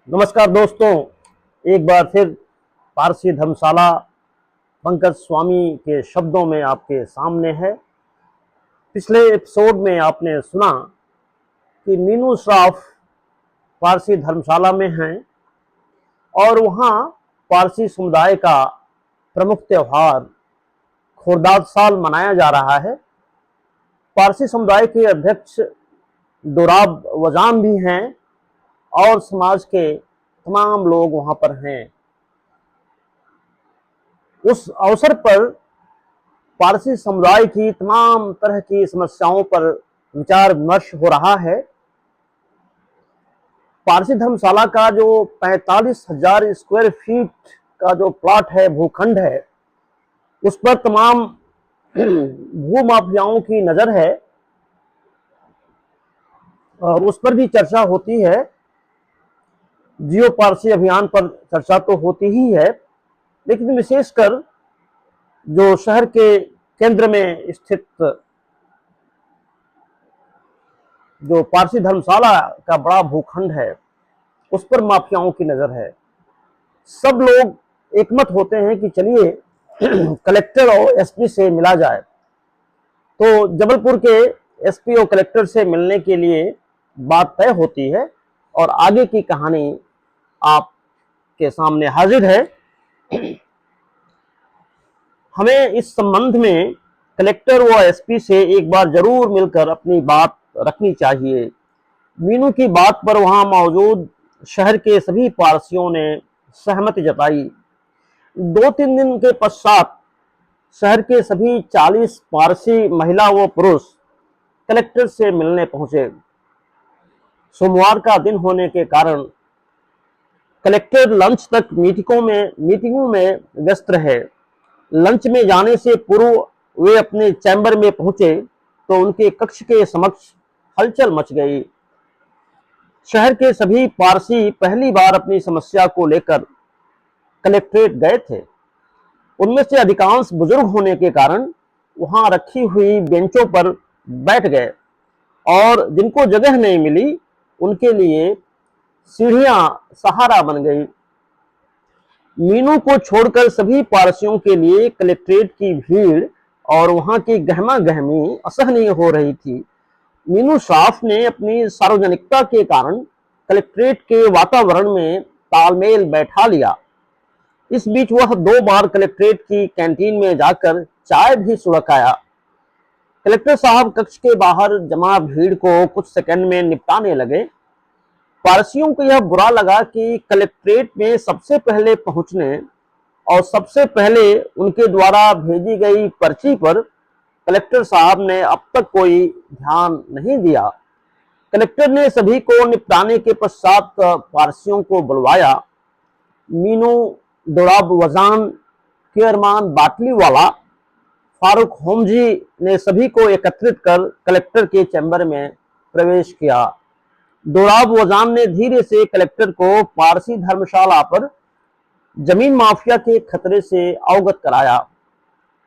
नमस्कार दोस्तों, एक बार फिर पारसी धर्मशाला पंकज स्वामी के शब्दों में आपके सामने है। पिछले एपिसोड में आपने सुना कि मीनू श्राफ पारसी धर्मशाला में हैं और वहाँ पारसी समुदाय का प्रमुख त्यौहार खुर्दाद साल मनाया जा रहा है। पारसी समुदाय के अध्यक्ष दोराब वजान भी हैं और समाज के तमाम लोग वहां पर हैं। उस अवसर पर पारसी समुदाय की तमाम तरह की समस्याओं पर विचार विमर्श हो रहा है। पारसी धर्मशाला का जो 45,000 स्क्वायर फीट का जो प्लॉट है, भूखंड है, उस पर तमाम भू माफियाओं की नजर है और उस पर भी चर्चा होती है। जियो पारसी अभियान पर चर्चा तो होती ही है, लेकिन विशेषकर जो शहर के केंद्र में स्थित जो पारसी धर्मशाला का बड़ा भूखंड है, उस पर माफियाओं की नजर है। सब लोग एकमत होते हैं कि चलिए कलेक्टर और एसपी से मिला जाए। तो जबलपुर के एसपी और कलेक्टर से मिलने के लिए बात तय होती है और आगे की कहानी आपके सामने हाजिर है। हमें इस संबंध में कलेक्टर व एसपी से एक बार जरूर मिलकर अपनी बात रखनी चाहिए। मीनू की बात पर वहां मौजूद शहर के सभी पारसियों ने सहमति जताई। 2-3 दिन के पश्चात शहर के सभी 40 पारसी महिला व पुरुष कलेक्टर से मिलने पहुंचे। सोमवार का दिन होने के कारण कलेक्टर लंच तक मीटिंगों में व्यस्त रहे। लंच में जाने से पूर्व वे अपने चैम्बर में पहुंचे तो उनके कक्ष के समक्ष हलचल मच गई। शहर के सभी पारसी पहली बार अपनी समस्या को लेकर कलेक्ट्रेट गए थे। उनमें से अधिकांश बुजुर्ग होने के कारण वहां रखी हुई बेंचों पर बैठ गए और जिनको जगह नहीं मिली उनके लिए सीढ़ियां सहारा बन गई। मीनू को छोड़कर सभी पारसियों के लिए कलेक्ट्रेट की भीड़ और वहां की गहमा गहमी असहनीय हो रही थी। मीनू श्राफ ने अपनी सार्वजनिकता के कारण कलेक्ट्रेट के वातावरण में तालमेल बैठा लिया। इस बीच वह 2 बार कलेक्ट्रेट की कैंटीन में जाकर चाय भी सुड़क आया। कलेक्टर साहब कक्ष के बाहर जमा भीड़ को कुछ सेकंड में निपटाने लगे। पारसियों को यह बुरा लगा कि कलेक्ट्रेट में सबसे पहले पहुंचने और सबसे पहले उनके द्वारा भेजी गई पर्ची पर कलेक्टर साहब ने अब तक कोई ध्यान नहीं दिया। कलेक्टर ने सभी को निपटाने के पश्चात पारसियों को बुलवाया। मीनू, दोराब वजान, केयरमान बाटलीवाला, फारूक होमजी ने सभी को एकत्रित कर कलेक्टर के चैम्बर में प्रवेश किया। दोराब वजान ने धीरे से कलेक्टर को पारसी धर्मशाला पर जमीन माफिया के खतरे से अवगत कराया।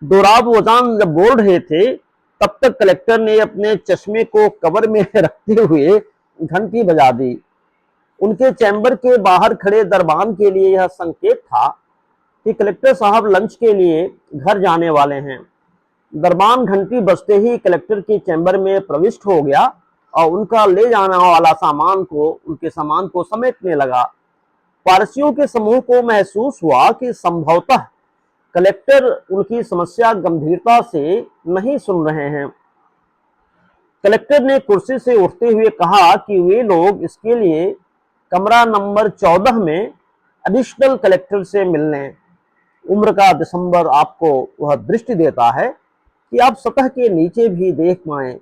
दोराब वजान जब बोल रहे थे तब तक कलेक्टर ने अपने चश्मे को कवर में रखते हुए घंटी बजा दी। उनके चैम्बर के बाहर खड़े दरबान के लिए यह संकेत था कि कलेक्टर साहब लंच के लिए घर जाने वाले हैं। दरबान घंटी बजते ही कलेक्टर के चैम्बर में प्रविष्ट हो गया और उनका ले जाने वाला उनके सामान को समेटने लगा। पारसियों के समूह को महसूस हुआ कि संभवतः कलेक्टर उनकी समस्या गंभीरता से नहीं सुन रहे हैं। कलेक्टर ने कुर्सी से उठते हुए कहा कि वे लोग इसके लिए कमरा नंबर 14 में एडिशनल कलेक्टर से मिल लें। उम्र का दिसंबर आपको वह दृष्टि देता है कि आप सतह के नीचे भी देख पाएं।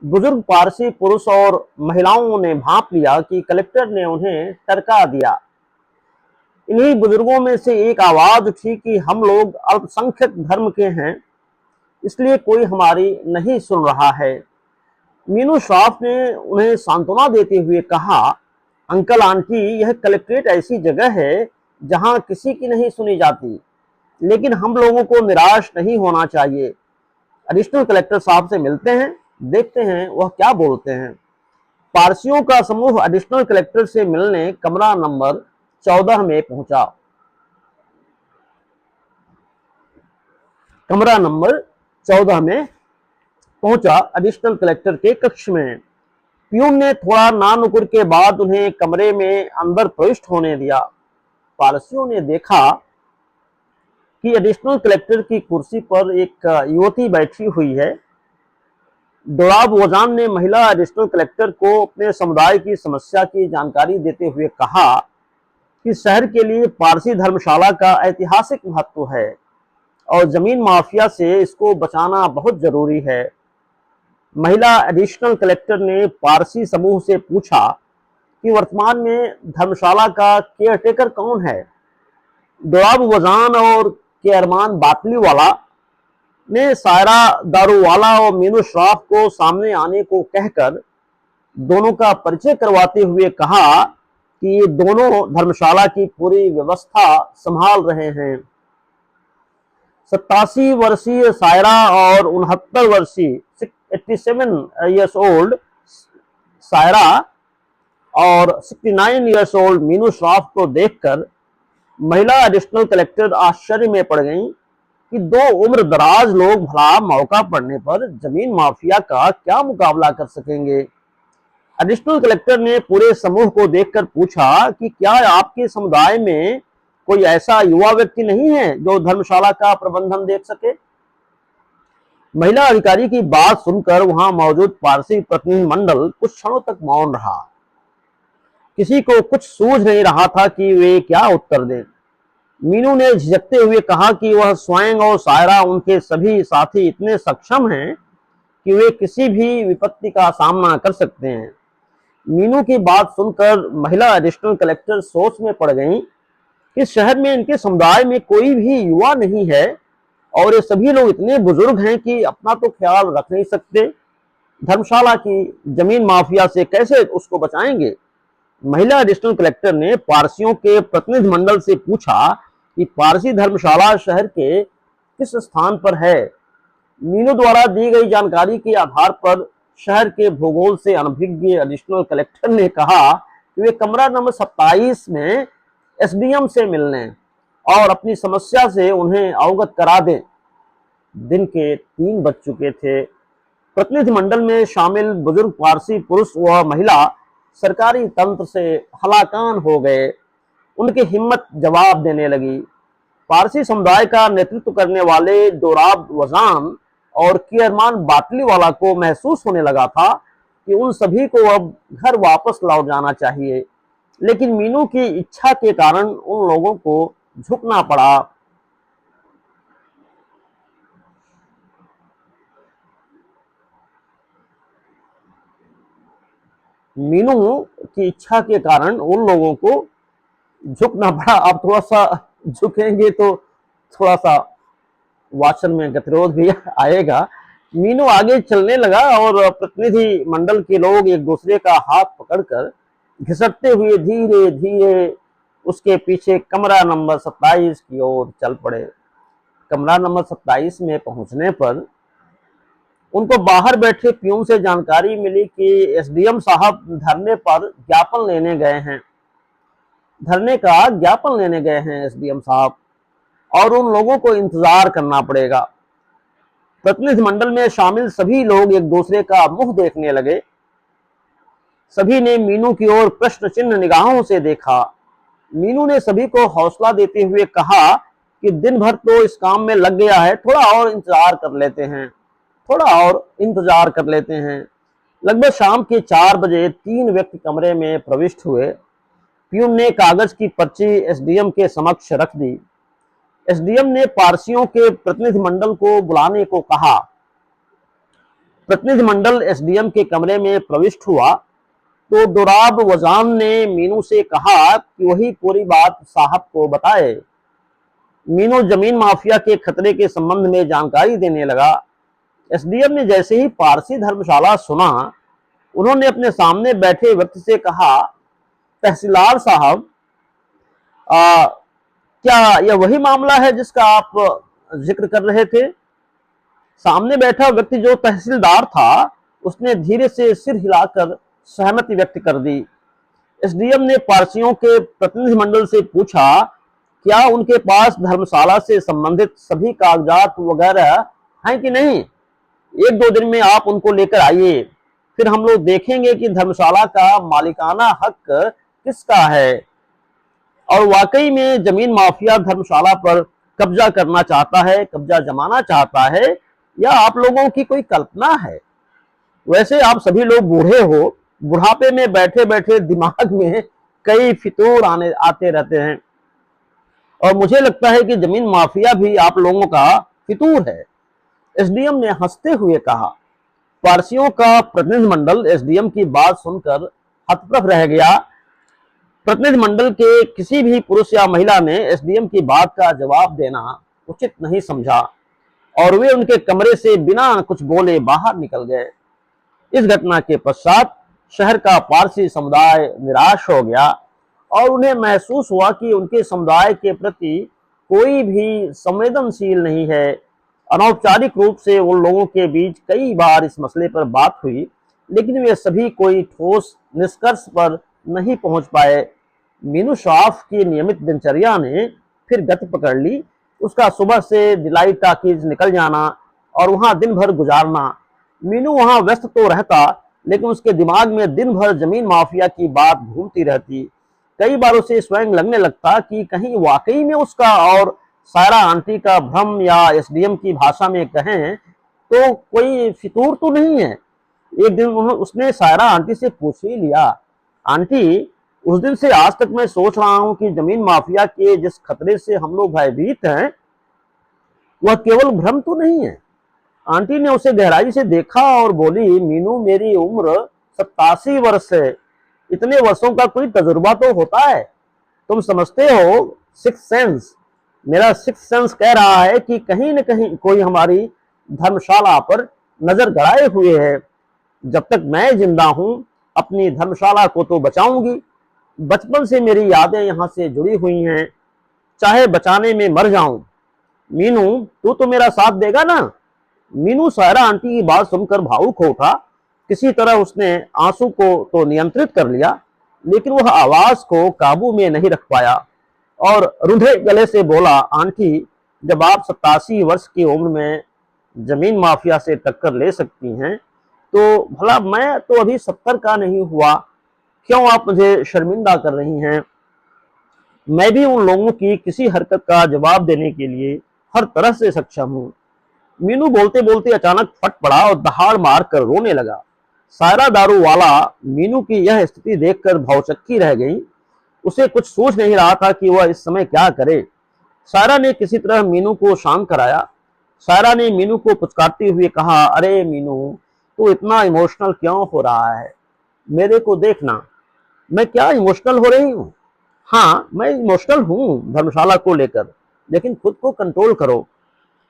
बुजुर्ग पारसी पुरुष और महिलाओं ने भांप लिया कि कलेक्टर ने उन्हें टरका दिया। इन्हीं बुजुर्गों में से एक आवाज उठी कि हम लोग अल्पसंख्यक धर्म के हैं, इसलिए कोई हमारी नहीं सुन रहा है। मीनू श्राफ ने उन्हें सांत्वना देते हुए कहा, अंकल आंटी, यह कलेक्ट्रेट ऐसी जगह है जहां किसी की नहीं सुनी जाती, लेकिन हम लोगों को निराश नहीं होना चाहिए। एडिशनल कलेक्टर साहब से मिलते हैं, देखते हैं वह क्या बोलते हैं। पारसियों का समूह एडिशनल कलेक्टर से मिलने कमरा नंबर 14 में पहुंचा। कमरा नंबर 14 में पहुंचा एडिशनल कलेक्टर के कक्ष में। प्यून ने थोड़ा नानुकुर के बाद उन्हें कमरे में अंदर प्रविष्ट होने दिया। पारसियों ने देखा कि एडिशनल कलेक्टर की कुर्सी पर एक युवती बैठी हुई है। दोराब वजान ने महिला एडिशनल कलेक्टर को अपने समुदाय की समस्या की जानकारी देते हुए कहा कि शहर के लिए पारसी धर्मशाला का ऐतिहासिक महत्व है और जमीन माफिया से इसको बचाना बहुत जरूरी है। महिला एडिशनल कलेक्टर ने पारसी समूह से पूछा कि वर्तमान में धर्मशाला का केयरटेकर कौन है। दोराब वजान और केयरमान बाटलीवाला ने सायरा दारूवाला और मीनू श्राफ को सामने आने को कहकर दोनों का परिचय करवाते हुए कहा कि ये दोनों धर्मशाला की पूरी व्यवस्था संभाल रहे हैं। 87 वर्षीय सायरा और 69 वर्षीय 87 ईयर्स ओल्ड सायरा और 69 ईयर्स ओल्ड मीनू श्राफ को देखकर महिला एडिशनल कलेक्टर आश्चर्य में पड़ गईं कि दो उम्र दराज लोग भला मौका पड़ने पर जमीन माफिया का क्या मुकाबला कर सकेंगे। एडिशनल कलेक्टर ने पूरे समूह को देखकर पूछा कि क्या आपके समुदाय में कोई ऐसा युवा व्यक्ति नहीं है जो धर्मशाला का प्रबंधन देख सके। महिला अधिकारी की बात सुनकर वहां मौजूद पारसी प्रतिनिधिमंडल कुछ क्षणों तक मौन रहा। किसी को कुछ सूझ नहीं रहा था कि वे क्या उत्तर दें। मीनू ने झिझकते हुए कहा कि वह स्वयं और सायरा उनके सभी साथी इतने सक्षम हैं कि वे किसी भी विपत्ति का सामना कर सकते हैं। मीनू की बात सुनकर महिला एडिशनल कलेक्टर सोच में पड़ गईं कि शहर में इनके समुदाय में कोई भी युवा नहीं है और ये सभी लोग इतने बुजुर्ग हैं कि अपना तो ख्याल रख नहीं सकते, धर्मशाला की जमीन माफिया से कैसे उसको बचाएंगे। महिला एडिशनल कलेक्टर ने पारसियों के प्रतिनिधिमंडल से पूछा कि पारसी धर्मशाला शहर के किस स्थान पर है। मीनू द्वारा दी गई जानकारी के आधार पर शहर के भूगोल से अनभिज्ञ एडिशनल कलेक्टर ने कहा कि वे कमरा नंबर 27 में एसडीएम से मिलने और अपनी समस्या से उन्हें अवगत करा दें। दिन के 3 बज चुके थे। प्रतिनिधिमंडल में शामिल बुजुर्ग पारसी पुरुष व महिला सरकारी तंत्र से हलाकान हो गए। उनकी हिम्मत जवाब देने लगी। पारसी समुदाय का नेतृत्व करने वाले दोराब वजान और केयरमान बाटलीवाला को महसूस होने लगा था कि उन सभी को अब घर वापस लौट जाना चाहिए, लेकिन मीनू की इच्छा के कारण उन लोगों को झुकना पड़ा। मीनू की इच्छा के कारण उन लोगों को झुकना पड़ा। अब थोड़ा सा झुकेंगे तो थोड़ा सा वाचन में गतिरोध भी आएगा। मीनू आगे चलने लगा और प्रतिनिधि मंडल के लोग एक दूसरे का हाथ पकड़कर घिसटते हुए धीरे धीरे उसके पीछे कमरा नंबर 27 की ओर चल पड़े। कमरा नंबर 27 में पहुंचने पर उनको बाहर बैठे प्यून से जानकारी मिली कि एसडीएम साहब धरने पर ज्ञापन लेने गए हैं। धरने का ज्ञापन लेने गए हैं एसडीएम साहब और उन लोगों को इंतजार करना पड़ेगा। प्रतिनिधिमंडल में शामिल सभी लोग एक दूसरे का मुंह देखने लगे। सभी ने मीनू की ओर प्रश्न चिन्ह निगाहों से देखा। मीनू ने सभी को हौसला देते हुए कहा कि दिन भर तो इस काम में लग गया है, थोड़ा और इंतजार कर लेते हैं, थोड़ा और इंतजार कर लेते हैं। लगभग शाम के 4 बजे 3 व्यक्ति कमरे में प्रविष्ट हुए। प्यून ने कागज की पर्ची एसडीएम के समक्ष रख दी। एसडीएम ने पारसियों के प्रतिनिधिमंडल को बुलाने को कहा। प्रतिनिधिमंडल एसडीएम के कमरे में प्रविष्ट हुआ तो दोराब वजान ने मीनू से कहा कि वही पूरी बात साहब को बताए। मीनू जमीन माफिया के खतरे के संबंध में जानकारी देने लगा। एसडीएम ने जैसे ही पारसी धर्मशाला सुना, उन्होंने अपने सामने बैठे व्यक्ति से कहा, तहसीलदार साहब, क्या यह वही मामला है जिसका आप जिक्र कर रहे थे। सामने बैठा व्यक्ति जो तहसीलदार था, उसने धीरे से सिर हिलाकर सहमति व्यक्त कर दी। एसडीएम ने पारसियों के प्रतिनिधिमंडल से पूछा, क्या उनके पास धर्मशाला से संबंधित सभी कागजात वगैरह हैं कि नहीं? एक दो दिन में आप उनको लेकर आइए, फिर हम लोग देखेंगे कि धर्मशाला का मालिकाना हक किसका है। और वाकई में जमीन माफिया धर्मशाला पर कब्जा करना चाहता है, कब्जा जमाना चाहता है, या आप लोगों की कोई कल्पना है? वैसे आप सभी लोग बूढ़े हो, बुढ़ापे में बैठे बैठे दिमाग में कई फितूर आते रहते हैं, और मुझे लगता है कि जमीन माफिया भी आप लोगों का फितूर है। एसडीएम ने हंसते हुए कहा। पारसियों का प्रतिनिधिमंडल एसडीएम की बात सुनकर हतप्रभ रह गया। प्रतिनिधिमंडल के किसी भी पुरुष या महिला ने एसडीएम की बात का जवाब देना उचित नहीं समझा, और वे उनके कमरे से बिना कुछ बोले बाहर निकल गए। इस घटना के पश्चात शहर का पारसी समुदाय निराश हो गया, और उन्हें महसूस हुआ कि उनके समुदाय के प्रति कोई भी संवेदनशील नहीं है। अनौपचारिक रूप से उन लोगों के बीच कई बार इस मसले पर बात हुई, लेकिन वे सभी कोई ठोस निष्कर्ष पर नहीं पहुंच पाए। मीनू श्रॉफ की नियमित दिनचर्या ने फिर गति पकड़ ली। उसका सुबह से डिलाइट टाकीज निकल जाना और वहां दिन भर गुजारना। मीनू वहां व्यस्त तो रहता, लेकिन उसके दिमाग में दिन भर जमीन माफिया की बात घूमती रहती। कई बार उसे स्वयं लगने लगता कि कहीं वाकई में उसका और सायरा आंटी का भ्रम, या एसडीएम की भाषा में कहें तो कोई फितूर तो नहीं है। एक दिन उसने सायरा आंटी से पूछ ही लिया, आंटी, उस दिन से आज तक मैं सोच रहा हूं कि जमीन माफिया के जिस खतरे से हम लोग भयभीत हैं, वह केवल भ्रम तो नहीं है। आंटी ने उसे गहराई से देखा और बोली, मीनू, मेरी उम्र 87 वर्ष है। इतने वर्षों का कोई तजुर्बा तो होता है। तुम समझते हो सिक्स सेंस। मेरा सिक्स सेंस कह रहा है कि कहीं न कहीं कोई हमारी धर्मशाला पर नजर गड़ाए हुए है। जब तक मैं जिंदा हूं, अपनी धर्मशाला को तो बचाऊंगी। बचपन से मेरी यादें यहां से जुड़ी हुई हैं, चाहे बचाने में मर जाऊं। मीनू, तू तो मेरा साथ देगा ना? मीनू सायरा आंटी की बात सुनकर भावुक हो उठा। किसी तरह उसने आंसू को तो नियंत्रित कर लिया, लेकिन वह आवाज को काबू में नहीं रख पाया और रुंधे गले से बोला, आंटी, जब आप 87 वर्ष की उम्र में जमीन माफिया से टक्कर ले सकती हैं, तो भला मैं तो अभी 70 का नहीं हुआ। क्यों आप मुझे शर्मिंदा कर रही हैं? मैं भी उन लोगों की किसी हरकत का जवाब देने के लिए हर तरह से सक्षम हूं। मीनू बोलते बोलते अचानक फट पड़ा और दहाड़ मारकर रोने लगा। सायरा दारू वाला मीनू की यह स्थिति देखकर भौचक्की रह गई। उसे कुछ सोच नहीं रहा था कि वह इस समय क्या करे। सायरा ने किसी तरह मीनू को शांत कराया। सायरा ने मीनू को पुचकारते हुए कहा, अरे मीनू, तू इतना इमोशनल क्यों हो रहा है? मेरे को देखना, मैं क्या इमोशनल हो रही हूँ? हाँ, मैं इमोशनल हूँ धर्मशाला को लेकर, लेकिन खुद को कंट्रोल करो।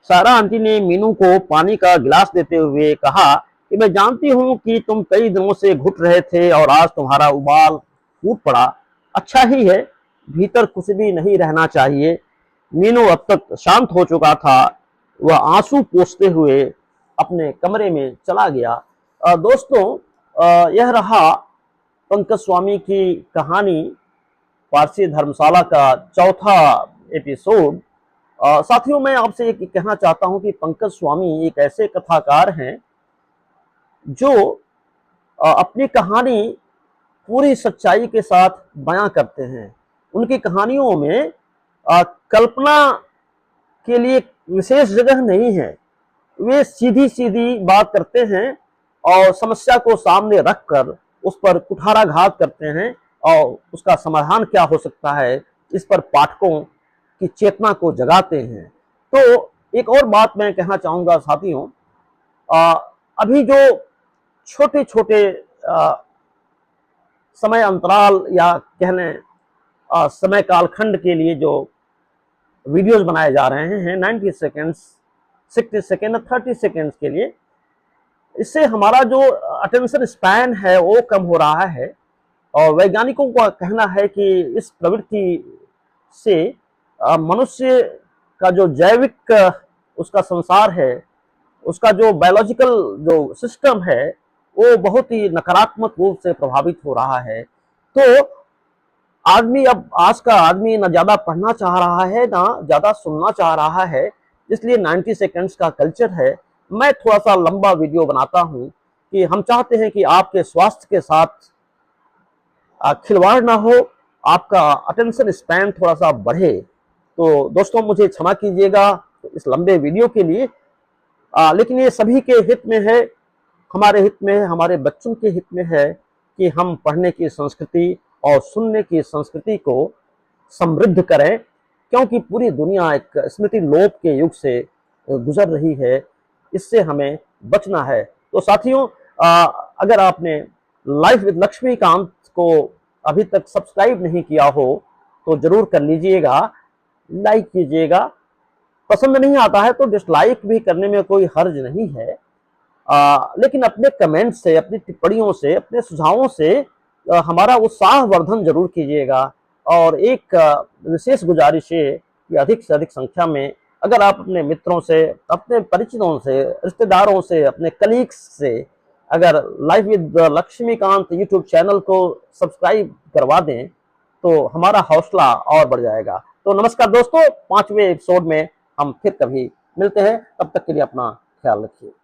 सारा आंटी ने मीनू को पानी का गिलास देते हुए कहा कि मैं जानती हूँ कि तुम कई दिनों से घुट रहे थे और आज तुम्हारा उबाल फूट पड़ा। अच्छा ही है, भीतर कुछ भी नहीं रहना चाहिए। मीनू अब तक शांत हो चुका था। वह आंसू पोंछते हुए अपने कमरे में चला गया। दोस्तों, यह रहा पंकज स्वामी की कहानी, पारसी धर्मशाला का चौथा एपिसोड। साथियों, मैं आपसे ये कहना चाहता हूं कि पंकज स्वामी एक ऐसे कथाकार हैं जो अपनी कहानी पूरी सच्चाई के साथ बयां करते हैं। उनकी कहानियों में कल्पना के लिए विशेष जगह नहीं है। वे सीधी सीधी बात करते हैं और समस्या को सामने रखकर उस पर कुठाराघात करते हैं, और उसका समाधान क्या हो सकता है इस पर पाठकों की चेतना को जगाते हैं। तो एक और बात मैं कहना चाहूंगा साथियों, अभी जो छोटे छोटे समय अंतराल या कहने समय कालखंड के लिए जो वीडियोस बनाए जा रहे हैं 90 सेकेंड्स, 60 सेकेंड, 30 सेकेंड्स के लिए, इससे हमारा जो अटेंशन स्पैन है वो कम हो रहा है। और वैज्ञानिकों का कहना है कि इस प्रवृत्ति से मनुष्य का जो जैविक उसका संसार है, उसका जो बायोलॉजिकल जो सिस्टम है, वो बहुत ही नकारात्मक रूप से प्रभावित हो रहा है। तो आदमी, अब आज का आदमी ना ज़्यादा पढ़ना चाह रहा है, ना ज़्यादा सुनना चाह रहा है, इसलिए 90 सेकंड्स का कल्चर है। मैं थोड़ा-सा लंबा वीडियो बनाता हूँ कि हम चाहते हैं कि आपके स्वास्थ्य के साथ खिलवाड़ ना हो, आपका अटेंशन स्पैन थोड़ा-सा बढ़े। तो दोस्तों मुझे क्षमा कीजिएगा इस लंबे वीडियो के लिए, लेकिन ये सभी के हित में है, हमारे हित में है, हमारे बच्चों के हित में है कि हम पढ़ने की संस्कृति और सुनने की संस्कृति को समृद्ध करें, क्योंकि पूरी दुनिया एक स्मृति लोप के युग से गुजर रही है, इससे हमें बचना है। तो साथियों, अगर आपने लाइफ विद लक्ष्मीकांत को अभी तक सब्सक्राइब नहीं किया हो तो जरूर कर लीजिएगा, लाइक कीजिएगा। पसंद नहीं आता है तो डिसलाइक भी करने में कोई हर्ज नहीं है, लेकिन अपने कमेंट से, अपनी टिप्पणियों से, अपने सुझावों से हमारा उत्साह वर्धन जरूर कीजिएगा। और एक विशेष गुजारिश है कि अधिक से अधिक संख्या में अगर आप अपने मित्रों से, अपने परिचितों से, रिश्तेदारों से, अपने कलीग्स से अगर life with Lakshmikant YouTube channel को सब्सक्राइब करवा दें तो हमारा हौसला और बढ़ जाएगा। तो नमस्कार दोस्तों, 5वें एपिसोड में हम फिर कभी मिलते हैं, तब तक के लिए अपना ख्याल रखिए।